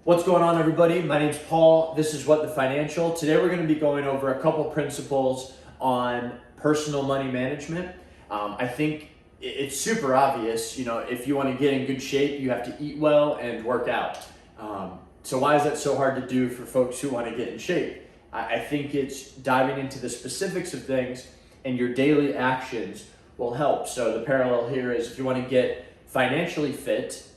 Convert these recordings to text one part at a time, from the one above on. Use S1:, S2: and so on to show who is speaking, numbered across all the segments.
S1: What's going on, everybody? My name's Paul. This is What the Financial. Today we're going to be going over a couple principles on personal money management. I think it's super obvious, if you want to get in good shape, you have to eat well and work out. So why is that so hard to do for folks who want to get in shape? I think it's diving into the specifics of things, and your daily actions will help. So the parallel here is if you want to get financially fit,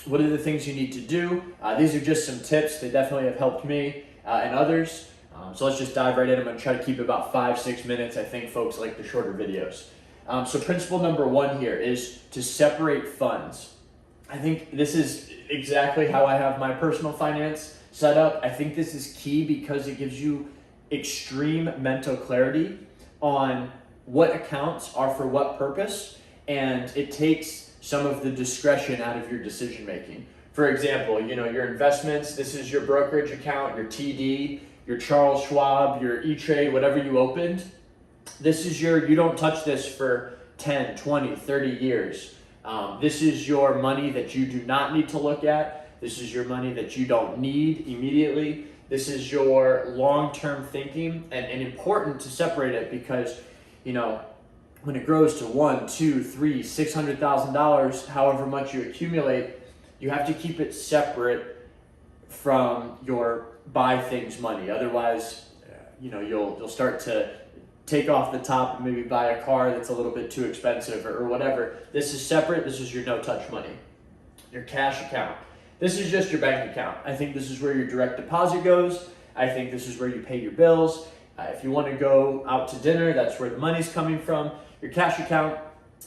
S1: what are the things you need to do? These are just some tips. They definitely have helped me and others. So let's just dive right in. I'm going to try to keep it about 5-6 minutes. I think folks like the shorter videos. So principle number one here is to separate funds. I think this is exactly how I have my personal finance set up. I think this is key because it gives you extreme mental clarity on what accounts are for what purpose, and it takes some of the discretion out of your decision making. For example, your investments, this is your brokerage account, your TD, your Charles Schwab, your E-Trade, whatever you opened. This is you don't touch this for 10, 20, 30 years. This is your money that you do not need to look at. This is your money that you don't need immediately. This is your long-term thinking, and important to separate it because, when it grows to $1, $2, $3, $600,000, however much you accumulate, you have to keep it separate from your buy things money. Otherwise, you'll start to take off the top and maybe buy a car that's a little bit too expensive or whatever. This is separate. This is your no-touch money. Your cash account. This is just your bank account. I think this is where your direct deposit goes. I think this is where you pay your bills. If you want to go out to dinner, that's where the money's coming from. Your cash account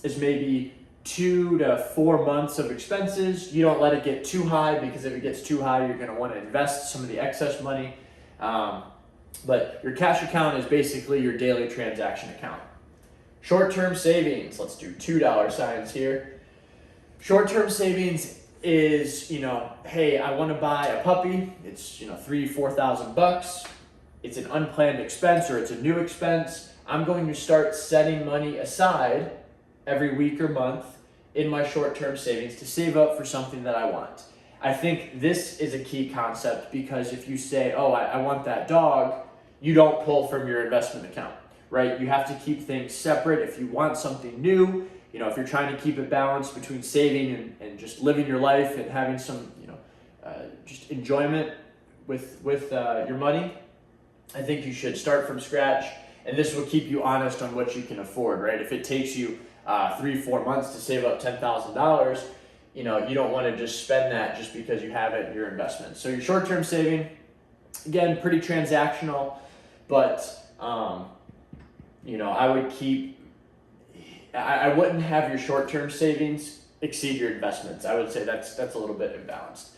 S1: is maybe 2 to 4 months of expenses. You don't let it get too high because if it gets too high, you're going to want to invest some of the excess money. But your cash account is basically your daily transaction account. Short-term savings, let's do $2 signs here. Short-term savings is, hey, I want to buy a puppy. It's, $3,000-$4,000. It's an unplanned expense or it's a new expense. I'm going to start setting money aside every week or month in my short-term savings to save up for something that I want. I think this is a key concept because if you say, oh, I want that dog, you don't pull from your investment account, right? You have to keep things separate. If you want something new, if you're trying to keep it balanced between saving and just living your life and having some, just enjoyment with your money, I think you should start from scratch. And this will keep you honest on what you can afford, right? If it takes you 3-4 months to save up $10,000, you don't want to just spend that just because you have it in your investment. So your short-term saving, again, pretty transactional, but I wouldn't have your short-term savings exceed your investments. I would say that's a little bit imbalanced.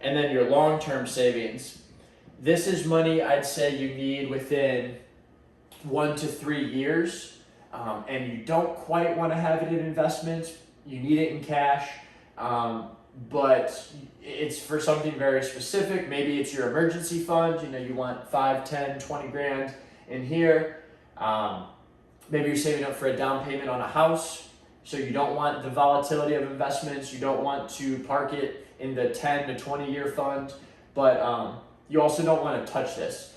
S1: And then your long-term savings, this is money I'd say you need within 1 to 3 years, and you don't quite want to have it in investments. You need it in cash, but it's for something very specific. Maybe it's your emergency fund. You want 5, 10, 20 grand in here. Maybe you're saving up for a down payment on a house, so you don't want the volatility of investments. You don't want to park it in the 10 to 20 year fund, but you also don't want to touch this.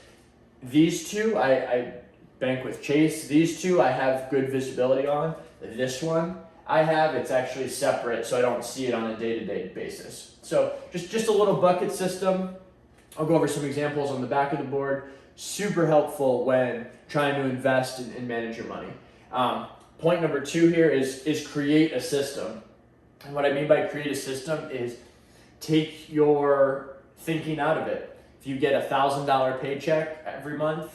S1: These two, I bank with Chase. These two I have good visibility on. This one it's actually separate, so I don't see it on a day-to-day basis. So just a little bucket system. I'll go over some examples on the back of the board. Super helpful when trying to invest and manage your money. Point number 2 here is create a system. And what I mean by create a system is take your thinking out of it. If you get $1,000 paycheck every month,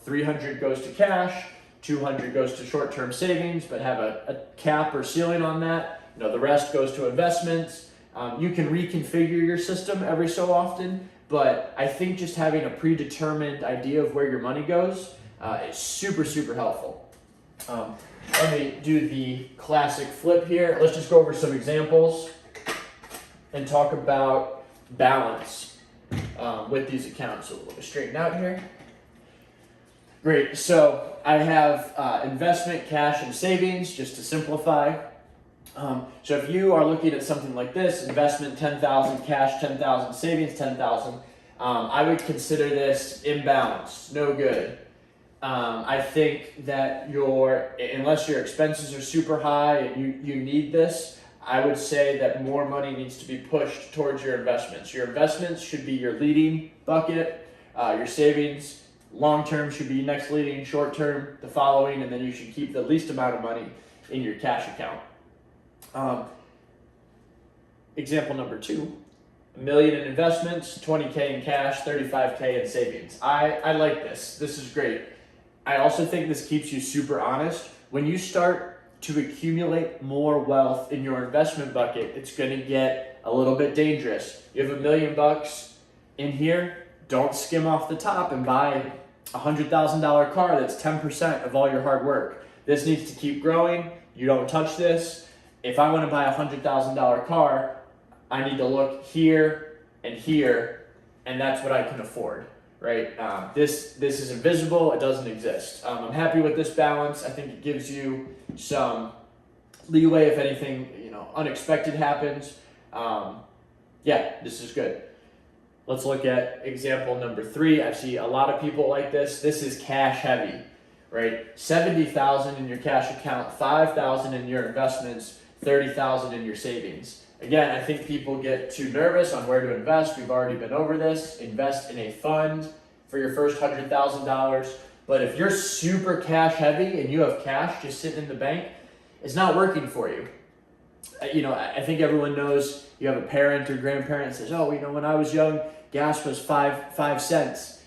S1: $300 goes to cash, $200 goes to short-term savings, but have a cap or ceiling on that. The rest goes to investments. You can reconfigure your system every so often, but I think just having a predetermined idea of where your money goes is super, super helpful. Let me do the classic flip here. Let's just go over some examples and talk about balance with these accounts. So we'll straighten out here. Great, so I have investment, cash, and savings, just to simplify. So if you are looking at something like this, investment 10,000, cash 10,000, savings 10,000, I would consider this imbalanced, no good. I think that unless your expenses are super high and you need this, I would say that more money needs to be pushed towards your investments. Your investments should be your leading bucket, your savings long-term should be next leading, short-term the following, and then you should keep the least amount of money in your cash account. Example number 2, $1 million in investments, 20K in cash, 35K in savings. I like this. This is great. I also think this keeps you super honest. When you start to accumulate more wealth in your investment bucket, it's going to get a little bit dangerous. You have $1 million in here, don't skim off the top and buy a $100,000 car that's 10% of all your hard work. This needs to keep growing. You don't touch this. If I want to buy a $100,000 car, I need to look here, and that's what I can afford, right? This is invisible. It doesn't exist. I'm happy with this balance. I think it gives you some leeway if anything unexpected happens. Yeah, this is good. Let's look at example number 3. I see a lot of people like this. This is cash heavy, right? 70,000 in your cash account, 5,000 in your investments, 30,000 in your savings. Again, I think people get too nervous on where to invest. We've already been over this. Invest in a fund for your first $100,000. But if you're super cash heavy and you have cash just sitting in the bank, it's not working for you. I think everyone knows you have a parent or grandparent that says, oh, when I was young, gas was five cents.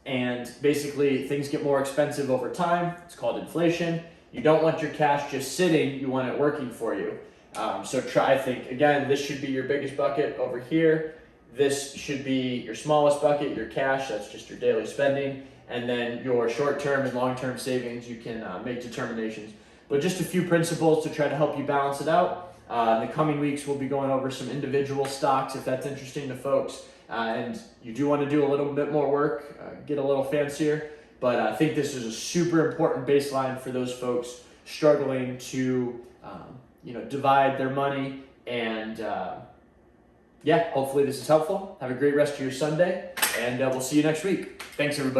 S1: And basically things get more expensive over time. It's called inflation. You don't want your cash just sitting, you want it working for you. I think, again, this should be your biggest bucket over here. This should be your smallest bucket, your cash, that's just your daily spending. And then your short-term and long-term savings, you can make determinations. But just a few principles to try to help you balance it out. In the coming weeks, we'll be going over some individual stocks if that's interesting to folks. And you do want to do a little bit more work, get a little fancier. But I think this is a super important baseline for those folks struggling to divide their money. And hopefully this is helpful. Have a great rest of your Sunday, and we'll see you next week. Thanks, everybody.